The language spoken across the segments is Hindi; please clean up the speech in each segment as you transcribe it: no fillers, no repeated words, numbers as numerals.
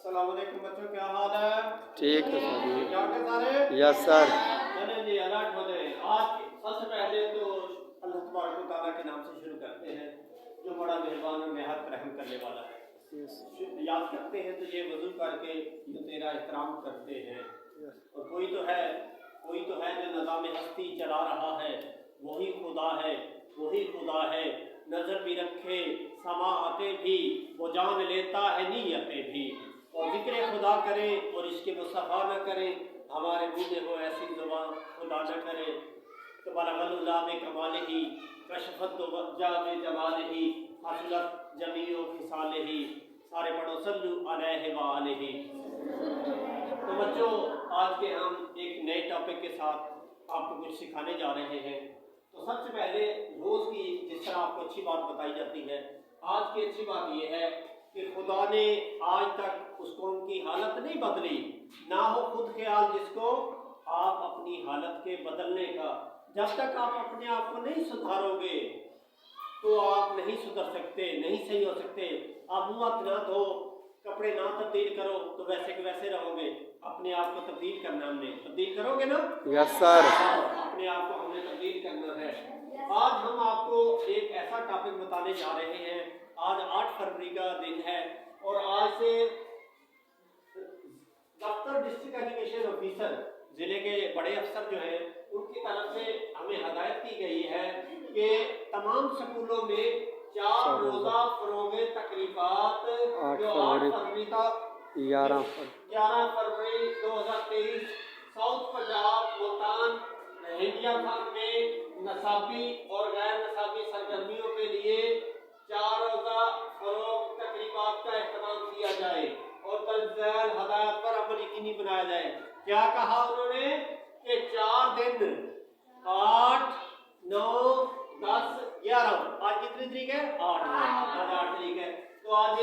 अस्सलाम वालेकुम बच्चों, क्या हाल है? ठीक है सर। क्या के सारे? Yes sir. चलें जी, अलर्ट हो जाए। आज सबसे पहले तो अल्लाह तबारक व तआला के नाम से शुरू करते हैं जो बड़ा मेहरबान और निहायत रहम करने वाला है। याद करते हैं तो ये वजू करके जो तेरा एहतराम करते हैं। और कोई तो है जो निज़ाम हस्ती चला रहा है, वही खुदा है, वही खुदा है। नजर भी रखे समाअते भी, वो जान लेता है नीयतें भी। और जिक्र खुदा करें और इसके मुस्तफ़ा न करें, हमारे मुँह में हो ऐसी ज़ुबान खुदा न करे। तो बलगल्ला में कमाल ही कशफत जामे जमाल ही हसलत जमीओ फिसाल ही। सारे पढ़ो सल्लु अलैहि व आलिहि। तो बच्चों, आज के हम एक नए टॉपिक के साथ आपको कुछ सिखाने जा रहे हैं। तो सबसे पहले रोज़ की जिस तरह आपको अच्छी बात बताई जाती है, आज की अच्छी बात यह है कि खुदा ने आज तक उस कौम की हालत नहीं बदली। ना हो खुद ख्याल जिसको आप अपनी हालत के बदलने का। जब तक आप अपने आप को नहीं सुधारोगे तो आप नहीं सुधर सकते, नहीं सही हो सकते। आप मुँह हाथ ना धो, कपड़े ना तब्दील करो तो वैसे के वैसे रहोगे। अपने आप को तब्दील करना, हमने तब्दील करोगे ना? Yes sir. अपने आप को हमने तब्दील करना है। आज हम आपको एक ऐसा टॉपिक बताने जा रहे हैं। आज 8 फरवरी का दिन है और आज से दफ्तर डिस्ट्रिक्ट एजुकेशन ऑफिसर, जिले के बड़े अफसर जो हैं, उनकी तरफ से हमें हदायत की गई है कि तमाम स्कूलों में 4 रोज़ा फरोगे तकरीबात जो 8 फरवरी का 11 फरवरी 2023 साउथ पंजाब मुल्तान इंडिया खान में नसाबी और गैर नसाबी सरगर्मियों के लिए 4 रोज़ा फरोग तकरीबात का एहतमाम किया जाए और तंज़ील हदायत पर अमल यकीनी बनाया जाए। क्या कहा उन्होंने कि 4 दिन 8, 9, 10, 11 आज कितनी तारीख है? 8 आज 8 तारीख है। तो आज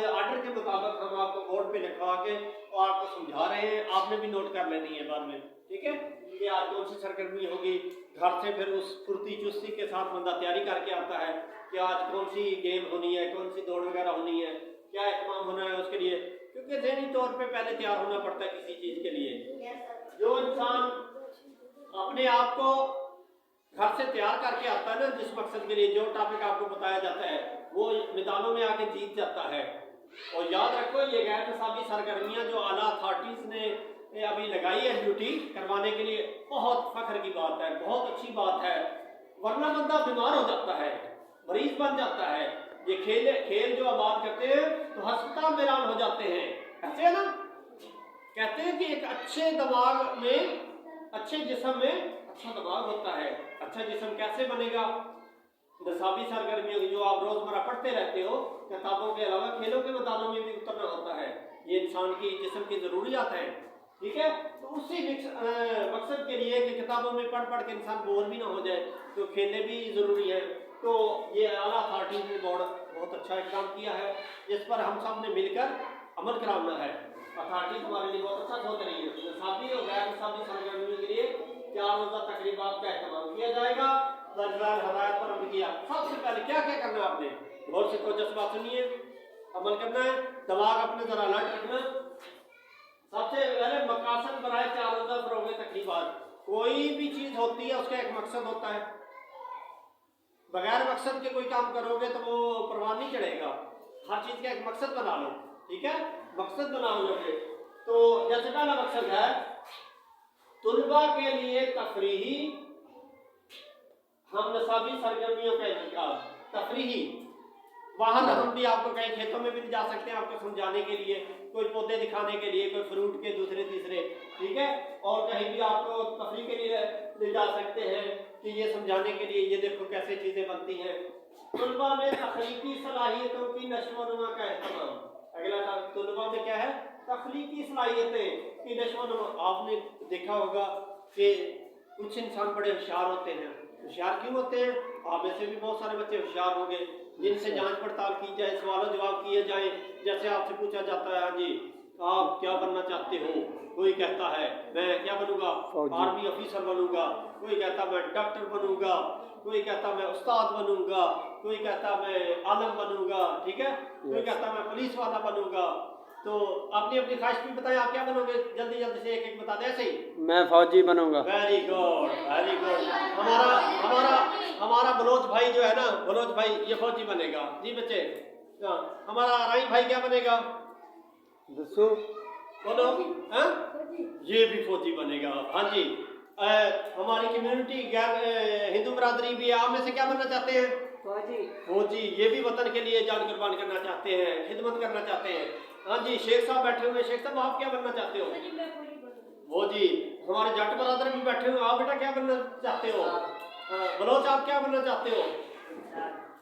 ऑर्डर के मुताबिक हम आपको बोर्ड पे लिखवा के और आपको समझा रहे हैं। आपने भी नोट कर लेनी है बाद में, ठीक है? कि आज कौन सी सरगर्मी होगी। घर से फिर उस फुर्ती चुस्ती के साथ बंदा तैयारी करके आता है कि आज कौन सी गेम होनी है, कौन सी दौड़ वगैरह होनी है, क्या एहतमाम होना है उसके लिए। क्योंकि ज़हनी तौर पे पहले तैयार होना पड़ता है किसी चीज़ के लिए। जो इंसान अपने आप को घर से तैयार करके आता है ना, जिस मकसद के लिए जो टॉपिक आपको बताया जाता है, वो मैदानों में आके जीत जाता है। और याद रखो, ये गैर निसाबी सरगर्मियाँ जो आला अथॉरिटीज़ ने अभी लगाई है ड्यूटी करवाने के लिए, बहुत फख्र की बात है, बहुत अच्छी बात है। वरना बंदा बीमार हो जाता है, मरीज बन जाता है। ये खेल जो आबाद करते हैं तो अस्पताल में ऐलान हो जाते हैं, ऐसे है ना? कहते हैं कि एक अच्छे दिमाग में, अच्छे जिस्म में अच्छा दिमाग होता है। अच्छा जिस्म कैसे बनेगा? निसाबी सरगर्मियों जो आप रोजमर्रा पढ़ते रहते हो, किताबों के अलावा खेलों के मैदानों में भी उतरना होता है। ये इंसान की जिस्म की जरूरियात है, ठीक है? तो उसी मकसद के लिए कि किताबों में पढ़ पढ़ के इंसान बोर भी ना हो जाए, तो खेलने भी जरूरी है। तो ये आला अथॉरिटी ने बोर्ड बहुत अच्छा इक़दाम किया है, जिस पर हम सब ने मिलकर अमल कराना है। अथॉरिटी हमारे लिए बहुत अच्छा सोच रही है। निसाबी और गैर निसाबी सरगर्मियों के लिए 4 रोज़ा तकरीबात का एहतमाम किया जाएगा। हदायत पर अमल किया। सबसे पहले क्या क्या करना है आपने? गौर से तो जज्बा सुनिए, अमल करना है, दिमाग अपने जरा अलर्ट रखना। सबसे पहले मकासद बनाए 4 रोज़ा फरोगे तकरीबात। कोई भी चीज़ होती है उसका एक मकसद होता है। बगैर मकसद के कोई काम करोगे तो वो परवान नहीं चढ़ेगा। हर चीज़ का एक मकसद बना लो, ठीक है? मकसद बना लोगे तो जैसे पहला मकसद है तुलबा के लिए तफरीही हम नसाबी सरगर्मियों का इंतकाल। तफरीही बाहर हम भी आपको कहीं खेतों में भी जा सकते हैं आपको समझाने के लिए, कोई पौधे दिखाने के लिए, कोई फ्रूट के दूसरे तीसरे, ठीक है? और कहीं भी आपको तफरी के लिए ले जा सकते हैं कि ये समझाने के लिए, ये देखो कैसे चीज़ें बनती हैं। तुलबा में तख्लीकी सलाहियतों की नशोनुमा का एहतमाम। अगला तुलबा में क्या है? तख्लीकी सलाहियतें की नशोनुमा। आपने देखा होगा कि कुछ इंसान बड़े होशियार होते हैं। होशियार क्यों होते हैं? आप में से भी बहुत सारे बच्चे होशियार होंगे जिनसे जांच पड़ताल की जाए, सवालों जवाब किए जाए। जैसे आपसे पूछा जाता है, हाँ जी आप क्या बनना चाहते हो? कोई कहता है मैं क्या बनूंगा? आर्मी ऑफिसर बनूंगा। कोई कहता मैं डॉक्टर बनूंगा। कोई कहता मैं उस्ताद बनूंगा। कोई कहता मैं आलम बनूंगा, ठीक है? कोई कहता मैं पुलिस वाला बनूंगा। तो अपनी अपनी ख्वाहिश भी बताएं, आप क्या बनोगे? जल्दी जल्दी से एक एक बता दें ऐसे ही। मैं फौजी बनूंगा। Very good very good. हमारा हमारा हमारा बलोच भाई जो है ना, बलोच भाई ये फौजी बनेगा जी बच्चे। हाँ, हमारा राई भाई क्या बनेगा? दसो बोलो। हाँ, ये भी फौजी बनेगा। हाँ जी। हमारी कम्युनिटी हिंदू बरादरी भी है, आप में से क्या बनना चाहते हैं? फौजी। फौजी, ये भी वतन के लिए जान कुर्बान करना चाहते हैं, खिदमत करना चाहते हैं। हाँ जी, शेख साहब बैठे हुए। शेख साहब आप क्या बनना चाहते हो? वो जी। हमारे जट बरादर भी बैठे हुए, आप बेटा क्या बनना चाहते हो? बलोच आप क्या बनना चाहते हो?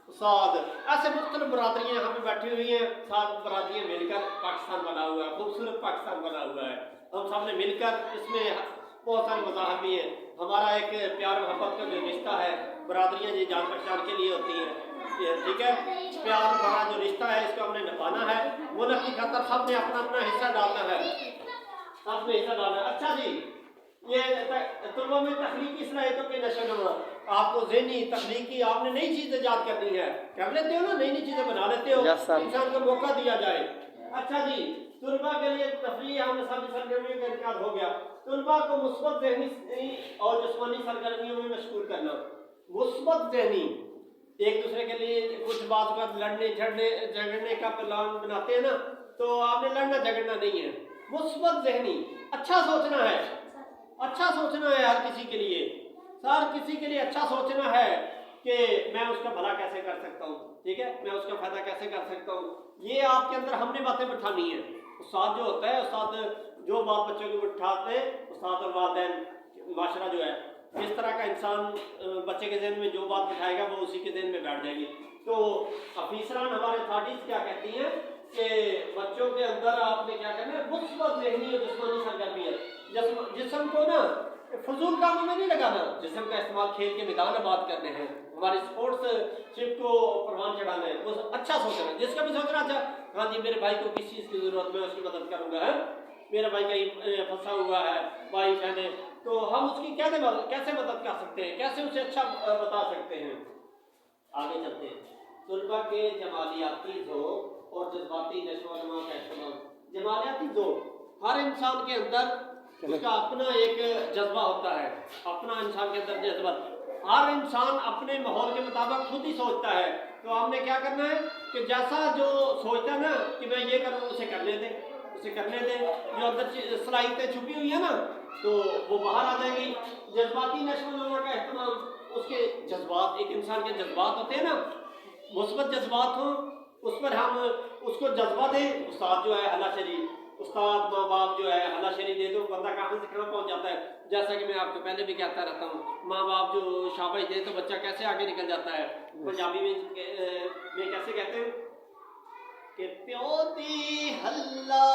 उस्ताद। ऐसे मुख्तलिफ बरादरियाँ यहाँ पे बैठी हुई हैं, सात बरादरियाँ मिलकर पाकिस्तान बना हुआ है, खूबसूरत पाकिस्तान बना हुआ है। हम सब ने मिलकर, इसमें बहुत सारे मज़ाहब भी हैं। हमारा एक प्यार मोहब्बत का जो रिश्ता है, बरादरियाँ ये जान पहचान के लिए होती हैं, ठीक है। प्यार भरा जो रिश्ता है, इसको हमने निभाना है। मुल्क की खातिर सब ने अपना अपना हिस्सा डालना है, सब ने हिस्सा डालना है। अच्छा जी, ये तुलबा में तख्लीकी सलाहियतों के नशोनुमा, आपको ज़हनी तख्लीकी आपने नई चीज़ ईजाद करनी है, कर लेते हो ना, नई नई चीज़ें बना लेते हो, इंसान को मौका दिया जाए। अच्छा जी, तुलबा के लिए तफरीह हमने सारी सरगर्मियों का इनकार हो गया। तुलबा को मुस्बत ज़हनी और जिस्मानी सरगर्मियों में मशगूल करना। मुस्बत ज़हनी, एक दूसरे के लिए कुछ बात का लड़ने झगड़ने का प्लान बनाते हैं ना, तो आपने लड़ना झगड़ना नहीं है। मुस्बत ज़हनी, अच्छा सोचना है, अच्छा सोचना है हर किसी के लिए, हर किसी के लिए अच्छा सोचना है कि मैं उसका भला कैसे कर सकता हूँ, ठीक है, मैं उसका फायदा कैसे कर सकता हूँ। ये आपके अंदर हमने बातें बिठानी है। उस्ताद जो होता है, उस्ताद जो बात बच्चों को बिठाते, उस्ताद और वालिदैन माशरा जो है, इस तरह का इंसान बच्चे के जहन में जो बात बिठाएगा वो उसी के जहन में बैठ जाएगी। तो अफीसरान हमारे अथॉरिटीज़ क्या कहती हैं कि बच्चों के अंदर आपने क्या करना है, मुस्बत ज़हनी और जिस्मानी सरगर्मी। जिस्म को ना फजूल कामों में नहीं लगाना, जिस्म का इस्तेमाल खेल के मैदान में बात करने हैं, हमारी स्पोर्ट्सशिप को परवान चढ़ाना है, वो अच्छा सोचना है। जिसका भी सोचना अच्छा, हाँ जी मेरे भाई को किस चीज़ की ज़रूरत, मैं उसकी मदद करूँगा, है मेरा भाई कहीं फंसा हुआ है, भाई बहने, तो हम उसकी कैसे मदद कर सकते हैं, कैसे उसे अच्छा बता सकते हैं। आगे चलते हैं। तुलबा के जमालियाती ज़ोक और जज्बाती नशोनुमा का इस्तेमाल। जमालियाती ज़ोक, हर इंसान के अंदर उसका अपना एक जज्बा होता है, अपना इंसान के अंदर जज्बा। हर इंसान अपने माहौल के मुताबिक खुद ही सोचता है। तो हमने क्या करना है कि जैसा जो सोचता है ना कि मैं ये करूँ, उसे करने दें, उसे करने दें। जो अंदर सलाहियतें छुपी हुई है ना, तो वो बाहर आ जाएंगी। जज्बाती नशोनुमा का इस्तेमाल, उसके जज्बात, एक इंसान के जज्बात होते हैं ना, मुस्बत जज्बात हों, उस पर हम उसको जज्बा दें। उस्ताद जो है हलाशरी, उस्ताद माँ बाप जो है हलाशरी दे दो, बंदा कहाँ से कहाँ पहुँच जाता है। जैसा कि मैं आपको पहले भी कहता रहता हूँ, माँ बाप जो शाबाश दे तो बच्चा कैसे आगे निकल जाता है। पंजाबी में कैसे कहते हैं कि प्यो दी हल्ला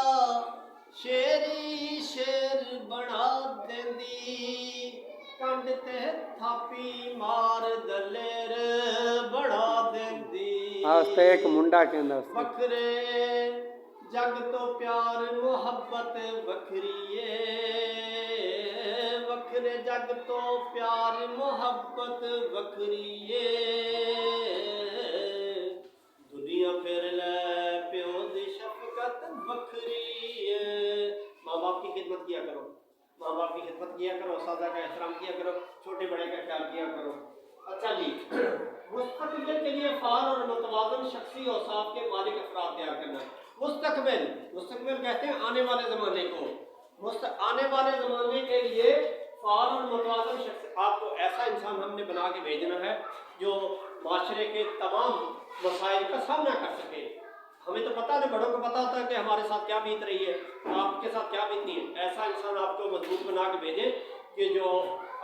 शेरी शेर बना देंदी, कंड ते थापी मार दलेर बना देंदी। एक मुंडा कहंदा वखरे जग तो प्यार मोहब्बत वखरीए, वखरे जग तो प्यार मोहब्बत वखरीए, दुनिया फिर ले प्यो दी शफकत वखरीए। माँ बाप की खिदमत किया करो, माँ बाप की खिदमत किया करो, सादा का एहतराम किया करो, छोटे बड़े का ख्याल किया करो। अच्छा जी, मुस्तकबिल के लिए फाल और मुतवाज़िन शख्सी औसाफ के मालिक अफराद तैयार करना। मुस्तकबिल कहते हैं आने वाले ज़माने को। आने वाले ज़माने के लिए फाल और मुतवाज़िन शख्स, आपको ऐसा इंसान हमने बना के भेजना है जो माशरे के तमाम मसाइल का सामना कर सके। हमें तो पता नहीं, बड़ों को पता होता है कि हमारे साथ क्या बीत रही है, आपके साथ क्या बीतनी है। ऐसा इंसान आपको मजबूत बना के भेजे कि जो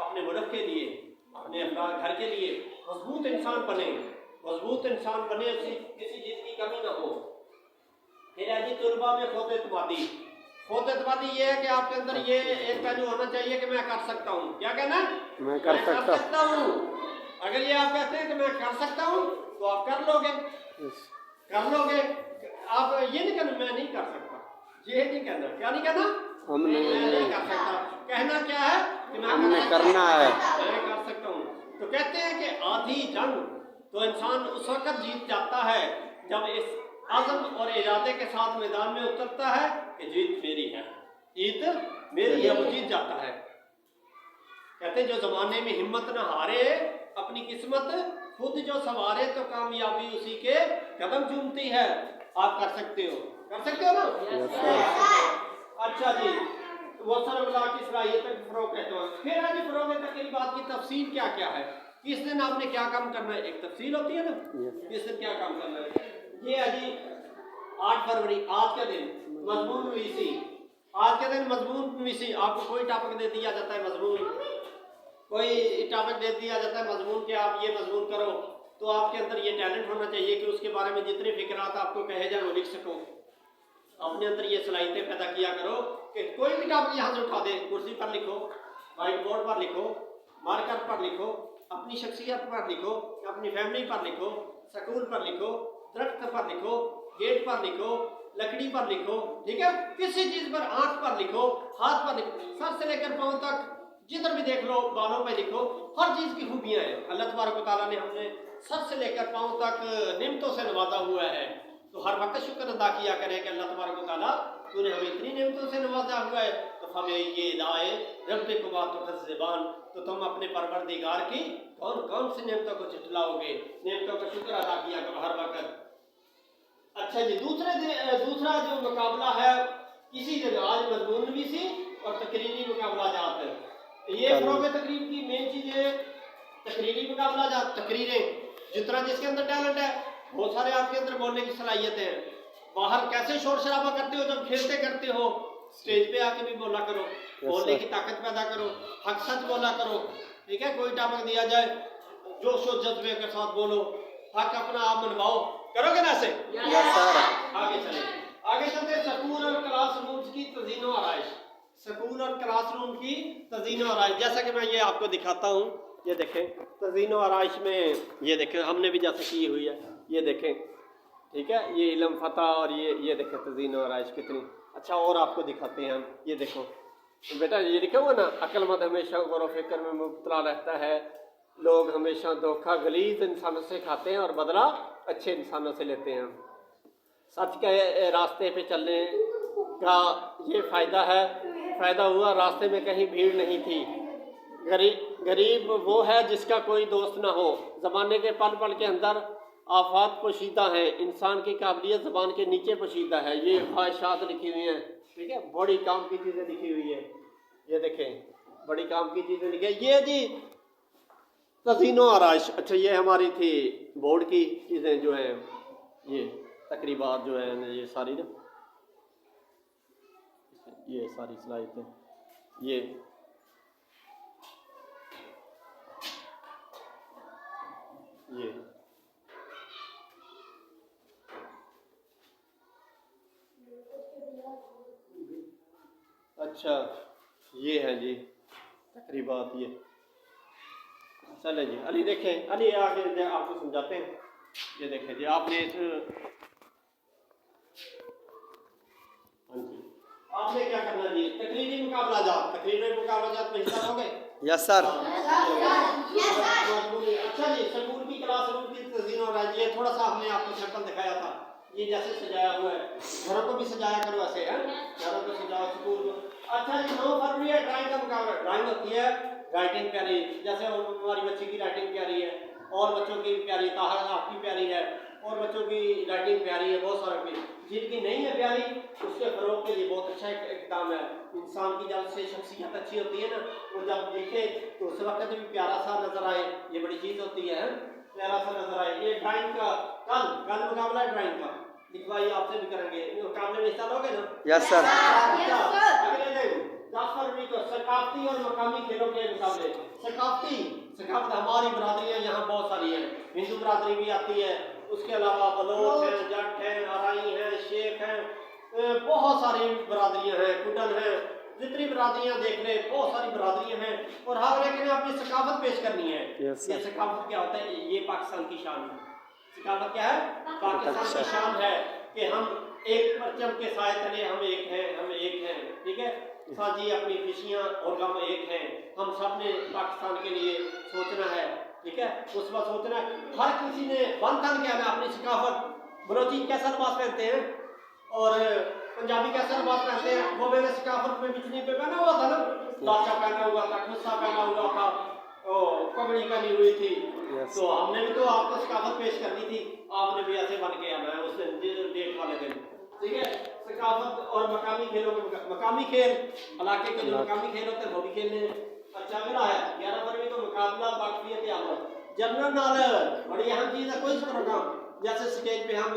अपने मुल्क के लिए, अपने घर के लिए मजबूत इंसान बने, मजबूत इंसान बने, किसी चीज़ की कमी ना हो। फिर है जी तुलबा में खुद एतमादी। खुद एतमादी ये है कि आपके अंदर ये एक पहलू होना चाहिए कि मैं कर सकता हूँ। क्या कहना है? मैं कर सकता हूँ। अगर ये आप कहते हैं कि मैं कर सकता हूँ तो आप कर लोगे, कर लोगे। आप ये नहीं कहना मैं नहीं कर सकता, ये नहीं कहना। क्या नहीं कहना? मैं नहीं कर सकता। कहना क्या है कि मैं करना है, मैं कर सकता हूँ। तो कहते हैं कि आधी जंग तो इंसान उस वक्त जीत जाता है जब इस आज़म और इरादे के साथ मैदान में उतरता है कि जीत मेरी है, जीत मेरी है, वो जीत जाता है। कहते जो जमाने में हिम्मत न हारे, अपनी किस्मत खुद जो सवारे, तो कामयाबी उसी के कदम चूमती है। आप कर सकते हो ना? अच्छा जी, वो सरवला की सलाहियत फरोग कहते हो। फिर है जी फरोग तकरीबात की तफसील क्या क्या है, किस दिन आपने क्या काम करना है, एक तफसील होती है ना, किस दिन क्या काम करना है। ये है जी 8 फरवरी, आज का दिन मजमून नवीसी। आज के दिन मजमून नवीसी, आपको कोई टॉपिक दे दिया जाता है, मजमून कोई टॉपिक दे दिया जाता है मजमून के आप ये मजमून करो, तो आपके अंदर ये टैलेंट होना चाहिए कि उसके बारे में जितने फिक्रात आपको कहे जाए वो लिख सको। अपने अंदर ये सलाहियतें पैदा किया करो कि कोई भी टॉपिक यहाँ से उठा दे, कुर्सी पर लिखो, व्हाइट बोर्ड पर लिखो, मार्कर पर लिखो, अपनी शख्सियत पर लिखो, अपनी फैमिली पर लिखो, स्कूल पर लिखो, दरख्त पर लिखो, गेट पर लिखो, लकड़ी पर लिखो, ठीक है, किसी चीज पर, आंख पर लिखो, हाथ पर लिखो, सर से लेकर पांव तक जिधर भी देख लो, बालों पे लिखो, हर चीज की खूबियां हैं। अल्लाह तबारक व तआला ने हमने सर से लेकर पांव तक नेमतों से नवाजा हुआ है, तो हर वक्त शुक्र अदा किया करें कि अल्लाह तबारक व तआला तूने हमें इतनी नेमतों से नवाजा हुआ है। तो हमें ये दाए रब्बिकुमा तुकज़्ज़िबान, तो तुम अपने परवरदिगार की कौन कौन सी नेमतों को झुठलाओगे, नेमतों का शुक्र अदा किया करो हर वक्त। अच्छा जी, दूसरा जो मुकाबला है इसी जगह, आज मजमून नवीसी और तकरीरी मुकाबला जात है। ये फरोग तकरीर की मेन चीज है, तकरीरी मुकाबला जात, तकरीरें, जितना जिसके अंदर टैलेंट है, बहुत सारे आपके अंदर बोलने की सलाहियत है। बाहर कैसे शोर शराबा करते हो, जब खेलते करते हो, स्टेज पे आके भी बोला करो, बोलने की ताकत पैदा करो, हक सच बोला करो, ठीक है। कोई टॉपिक दिया जाए, जोश और जज्बे के साथ बोलो, हक अपना आप मनवाओ, करोगे ना ऐसे? आगे चलते स्कूल और क्लासरूम की तज़ीन और आराइश, स्कूल और क्लासरूम की तज़ीन और आराइश, जैसा कि मैं ये आपको दिखाता हूँ, ये देखें तज़ीन और आराइश में, ये देखें हमने भी जैसे की हुई है, ये देखें, ठीक है, ये इल्म फतह, और ये देखें तज़ीन और आराइश कितनी अच्छा। और आपको दिखाते हैं हम, ये देखो बेटा, ये लिखा हुआ ना, अक्लमंद हमेशा गौर व फिक्र में मुब्तला रहता है, लोग हमेशा धोखा गलीज इंसानों से खाते हैं और बदला अच्छे इंसानों से लेते हैं। सच के रास्ते पे चलने का ये फ़ायदा है, फ़ायदा हुआ रास्ते में कहीं भीड़ नहीं थी। गरीब वो है जिसका कोई दोस्त ना हो, ज़माने के पल पल के अंदर आफात पोशीदा है, इंसान की काबिलियत ज़बान के नीचे पोशीदा है। ये ख्वाहिशात लिखी हुई हैं, ठीक है, बड़ी काम की चीज़ें लिखी हुई है, ये देखें बड़ी काम की चीज़ें लिखी है। ये जी तज़ीन व आराइश, अच्छा ये हमारी थी बोर्ड की चीज़ें जो हैं, ये तकरीबात जो है ये सारी ना, ये सारी सलाहियतें, ये अच्छा ये है जी तकरीबात। ये चले जी, अली देखें, अली आगे आपको समझाते हैं। ये देखें जी, आपने आपने क्या करना जी, तकरीरी मुकाबला जात, तकरीरी मुकाबला जात में हिस्सा लोगे? Yes sir. अच्छा जी, स्कूल की क्लासरूम की तज़ीन और आराइश, ये थोड़ा सा हमने आपको शक्ल दिखाया था, ये जैसे सजाया हुआ है, घरों को भी सजाया करो ऐसे, है घरों को सजाओ, स्कूल को। अच्छा जी, 9 फरवरी है ड्राइंग का मुकाबला, ड्राइंग होती है राइटिंग प्यारी, जैसे हमारी बच्ची की राइटिंग प्यारी है, और बच्चों की प्यारी, ताहा आपकी प्यारी है, और बच्चों की राइटिंग प्यारी है, बहुत सारा की, जिनकी नहीं है प्यारी उसके फरोग के लिए बहुत अच्छा इक़दाम है। इंसान की जब से शख्सियत अच्छी होती है ना, वो जब दिखे तो उस वक्त भी प्यारा सा नजर आए, ये बड़ी चीज़ होती है, प्यारा सा नजर आए। ये ड्राइंग का कल मुकाबला है ड्राइंग का, लिखवाई आपसे भी करेंगे, मुकाबले में हिस्सा लोगे ना? Yes sir. अगले दिन 10 फरवरी को सकाफती और मकामी खेलों के मुकाबले। सकाफत हमारी बरादरियाँ यहाँ बहुत सारी हैं, हिंदू बरादरी भी आती है, उसके अलावा बलोच हैं, जट हैं, आराई हैं, शेख हैं, बहुत सारी बरादरियाँ हैं, कुटन हैं, जितनी बरादरियाँ देख ले बहुत सारी बरादरियाँ हैं, और हर एक ने अपनी सकाफत पेश करनी है। ये सकाफत क्या होता है? ये पाकिस्तान की शान है। सकाफत क्या है? पाकिस्तान की शान है कि हम एक परचम के साए तले हम एक हैं, ठीक है। साजी अपनी खुशियाँ और गम एक हैं, हम सब ने पाकिस्तान के लिए सोचना है, ठीक है, उस वक्त सोचना है। हर किसी ने बंधन किया है अपनी सकाफत, बलोची कैसा लिबास पहनते हैं और पंजाबी कैसा लिबास पहनते हैं, वो मैंने सकाफत में बिजली पे पहना हुआ था ना, लाचा पहना हुआ था, ठुस्सा पहना हुआ था, पगड़ी पहनी हुई थी। तो हमने भी तो आपको सकाफत पेश करनी थी, आपने भी ऐसे बन के आना है उस डेट वाले दिन, ठीक है। सकाफत और मकामी खेलों में मकामी खेल, इलाके के जो मकामी खेल होते हैं वो भी खेलने हैं। अच्छा मेरा है 11 फरवरी को मुकाबला बाकफियत आमद, जनरल नॉलेज बड़ी अहम चीज़ है। कोई प्रोग्राम जैसे स्टेज पे हम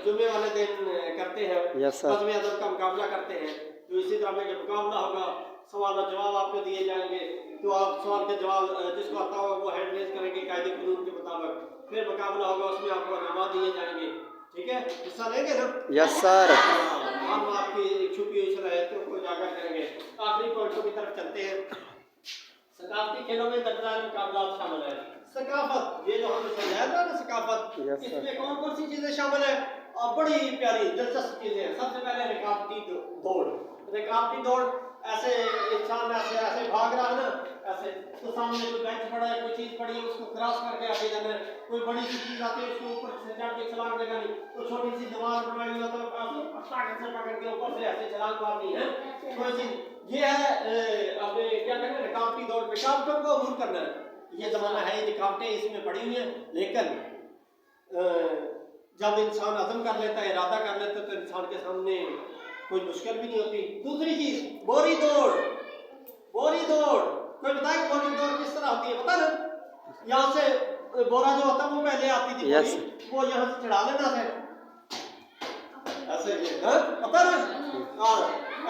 जुम्मे वाले दिन करते हैं, नज़्म अदब का मुकाबला करते हैं, तो इसी तरह में जब मुकाबला होगा सवाल और जवाब आपको दिए जाएंगे, तो आप सवाल के जवाब जिसको आता होगा वो हैंड रेज करेंगे कायदे कानून के मुताबिक, फिर मुकाबला होगा उसमें आपको इनाम दिए जाएंगे, ठीक है। हिस्सा लेंगे ना? Yes sir. हम आपकी छुपी हुई सलाहियतों को उजागर करेंगे। आखिरी पॉइंटों की तरफ चलते हैं। सकाफती खेलों में दर्जादार मुकाबला शामिल है। सकाफत, ये जो हमने समझाया था ना सकाफत, इसमें कौन कौन सी चीजें शामिल है और बड़ी प्यारी दिलचस्प चीजें हैं। सबसे पहले रिकावटी दौड़। रिकावटी दौड़, ऐसे इंसान ऐसे ऐसे भाग रहा है ना, ऐसे तो सामने कोई बेंच पड़ा है, कोई चीज पड़ी है, उसको क्रॉस करके आगे जाना है। कोई बड़ी सी चीज आती है उसके ऊपर से चढ़ के छलांग लगानी, तो छोटी सी दीवार बनाई हुई तो से पकड़ के ऊपर से ऐसे छलांग मारनी है। कोई चीज ये है अपने क्या करना है, रिकावटी दौड़ में रिकावटों को दूर करना है। ये जमाना है, रिकावटें इसमें पड़ी हुई हैं, लेकिन जब इंसान अज़म कर लेता है, इरादा कर लेता है, तो इंसान के सामने कोई मुश्किल भी नहीं होती। दूसरी चीज बोरी दौड़। बोरी दौड़, कोई बताए बोरी दौड़ किस तरह होती है? पता ना, यहाँ से बोरा जो होता है वो पहले आती थी बोरी, वो यहाँ से चढ़ा लेना से ऐसे, पता ना,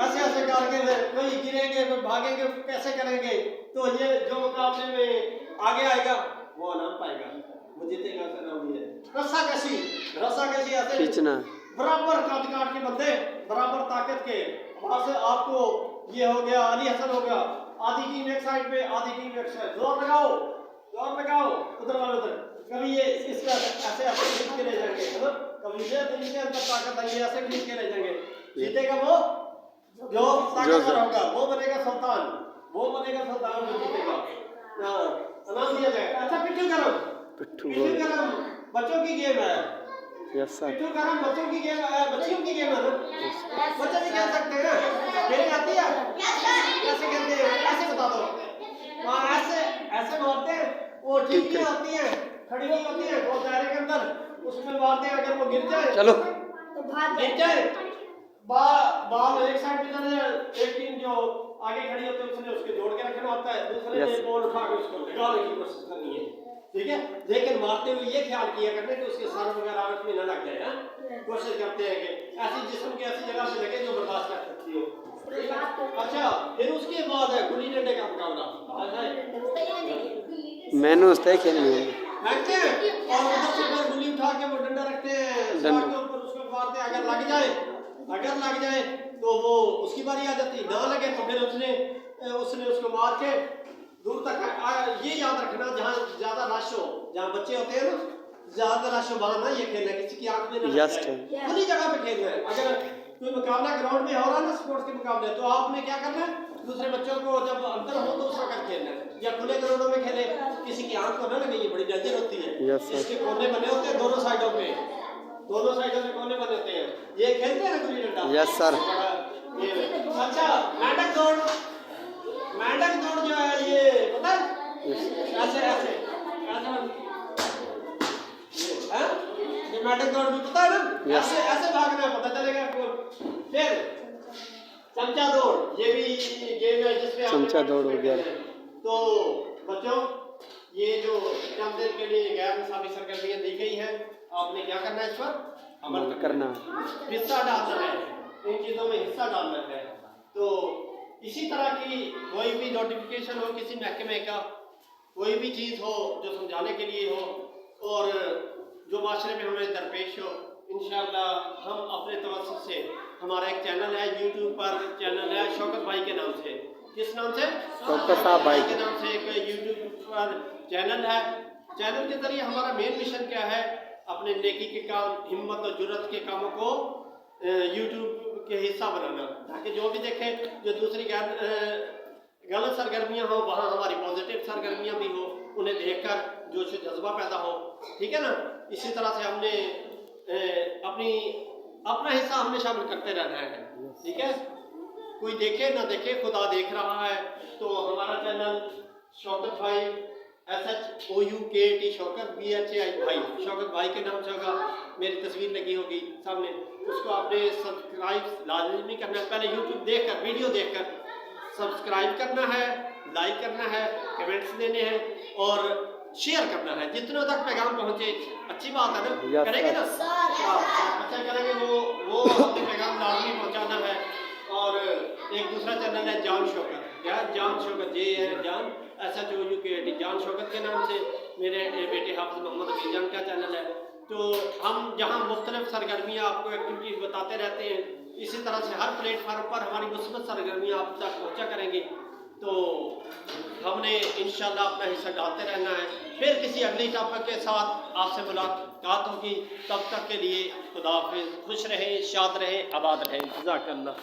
ऐसे ऐसे करके कोई गिरेंगे, कोई भागेंगे, कैसे करेंगे, तो ये जो मुकाबले में आगे आएगा वो नाम पाएगा, वो जीतेगा। नाम ये रस्सा कशी ऐसे खींचना, बराबर काट के बंदे बराबर ताकत के, वहां से आपको ये हो गया अली हसन हो गया, आधी टीम एक साइड पे आधी टीम एक साइड, जोर लगाओ उधर वाले उधर, कभी ये इसका ऐसे ऐसे खींच के ले जाएंगे, है ना, कभी ये इनके अंदर ताकत आई ऐसे खींच के ले जाएंगे। जीतेगा वो जो ताकतवर होगा, वो बनेगा सुल्तान, वो जीतेगा, नाम दिया जाएगा। अच्छा पिट्ठू गरम बच्चों की गेम है। Yes sir. पिट्ठू गरम बच्चों की गेम है, बच्चियों की गेम है ना, बच्चे भी खेल सकते हैं। खेलने आती है? कैसे खेलते हैं ऐसे बता दो। वहाँ ऐसे मारते हैं, वो टीपियां आती हैं, खड़ी हुई होती है, वो दायरे के अंदर उसमें मारते हैं, अगर वो गिर जाए चलो गिर जाए, बॉल एक साइड पे चले जाए, एक टीम जो आगे खड़ी होती है उसने उसके जोड़ के रखना होता है, दूसरे ने बॉल उठा के उसको लगाने की कोशिश करनी है, ठीक है। लेकिन मारते हुए ये ख्याल किया करने कि उसके सर वगैरह में न लग जाए, कोशिश करते हैं कि ऐसी जिस्म की ऐसी जगह पे लगे जो बर्दाश्त कर सकती हो। अच्छा, फिर उसके बाद है गुल्ली डंडे का मुकाबला। मैंने उससे खेलनी है, रखते हैं और उधर से फिर गुल्ली उठा के वो डंडा रखते हैं सर के ऊपर, उसको मारते हैं, अगर लग जाए तो वो उसकी बारी आ जाती, ना लगे तो फिर उसने उसको मार के दूर तक। ये याद रखना, जहाँ ज्यादा रश हो, जहाँ बच्चे होते हैं ना, ज्यादा रश हो वहाँ ना ये खेलना है, किसी की आंख में ना लग जाए, खुली जगह पे खेलना है। अगर कोई मुकाबला ग्राउंड में हो रहा है ना, स्पोर्ट्स के मुकाबले, तो आपने क्या करना है, दूसरे बच्चों को जब अंतर हो तो उस वक्त खेलना है, या खुले ग्राउंडों में खेले, किसी की आंख को ना लगे, ये बड़ी डेंजर होती है। इसके कोने बने होते हैं दोनों साइडों में कोने बने होते हैं, ये खेलते हैं ना गुल्ली डंडा। Yes sir. अच्छा मेंढक दौड़ जो है, ये पता है ऐसे ये मेंढक दौड़ भी पता है ना, ऐसे भागना है, पता चलेगा। फिर चमचा दौड़, ये भी गेम है जिसमें चमचा दौड़ हो गया। तो बच्चों, ये जो कम दिन के लिए गैर निसाबी सरगर्मियां दी गई हैं, आपने क्या करना है, इस पर अमल करना है, हिस्सा डालना है, इन चीज़ों में हिस्सा डालना है। तो इसी तरह की कोई भी नोटिफिकेशन हो किसी महकमे का, कोई भी चीज़ हो जो समझाने के लिए हो और जो माशरे में हमें दरपेश हो, इंशाअल्लाह हम अपने तवज्जुह से, हमारा एक चैनल है यूट्यूब पर, चैनल है शौकत भाई के नाम से। किस नाम से? शौकत साहब भाई के नाम से एक यूट्यूब पर चैनल है। चैनल के जरिए हमारा मेन मिशन क्या है, अपने नेकी के काम, हिम्मत और जुर्रत के कामों को यूट्यूब के हिस्सा बनाना, ताकि जो भी देखे, जो दूसरी गलत सरगर्मियाँ हो वहाँ हमारी पॉजिटिव सरगर्मियाँ भी हो, उन्हें देखकर जोश जज्बा पैदा हो, ठीक है ना। इसी तरह से हमने अपना हिस्सा हमने शामिल करते रहना है, ठीक है। कोई देखे ना देखे, खुदा देख रहा है। तो हमारा चैनल शौकत भाई SHOUKT शौकत BHAI भाई, शौकत भाई के नाम से होगा, मेरी तस्वीर लगी होगी सामने, उसको आपने सब्सक्राइब लाजमी करना है। पहले यूट्यूब देखकर, वीडियो देखकर सब्सक्राइब करना है, लाइक करना है, कमेंट्स देने हैं और शेयर करना है, जितनों तक पैगाम पहुंचे। अच्छी बात है ना, करेंगे ना, अच्छा करेंगे, वो अपने पैगाम लाजमी पहुंचाना है। और एक दूसरा चैनल है जान शौकत, जान शौकत, ये है जान SHOUKT, जान शौकत के नाम से मेरे बेटे हाफिज मोहम्मद अमीर जान का चैनल है। तो हम जहाँ मुख्तलिफ सरगर्मियाँ आपको एक्टिविटीज़ बताते रहते हैं, इसी तरह से हर प्लेटफार्म पर हमारी मुस्बत सरगर्मियाँ आप तक पहुँचा करेंगे। तो हमने इंशाल्लाह अपना हिस्सा डालते रहना है। फिर किसी अगली टॉपिक के साथ आपसे मुलाकात होगी, तब तक के लिए खुदा हाफिज़, खुश रहें, शाद रहें, आबाद रहें। जज़ाकल्लाह।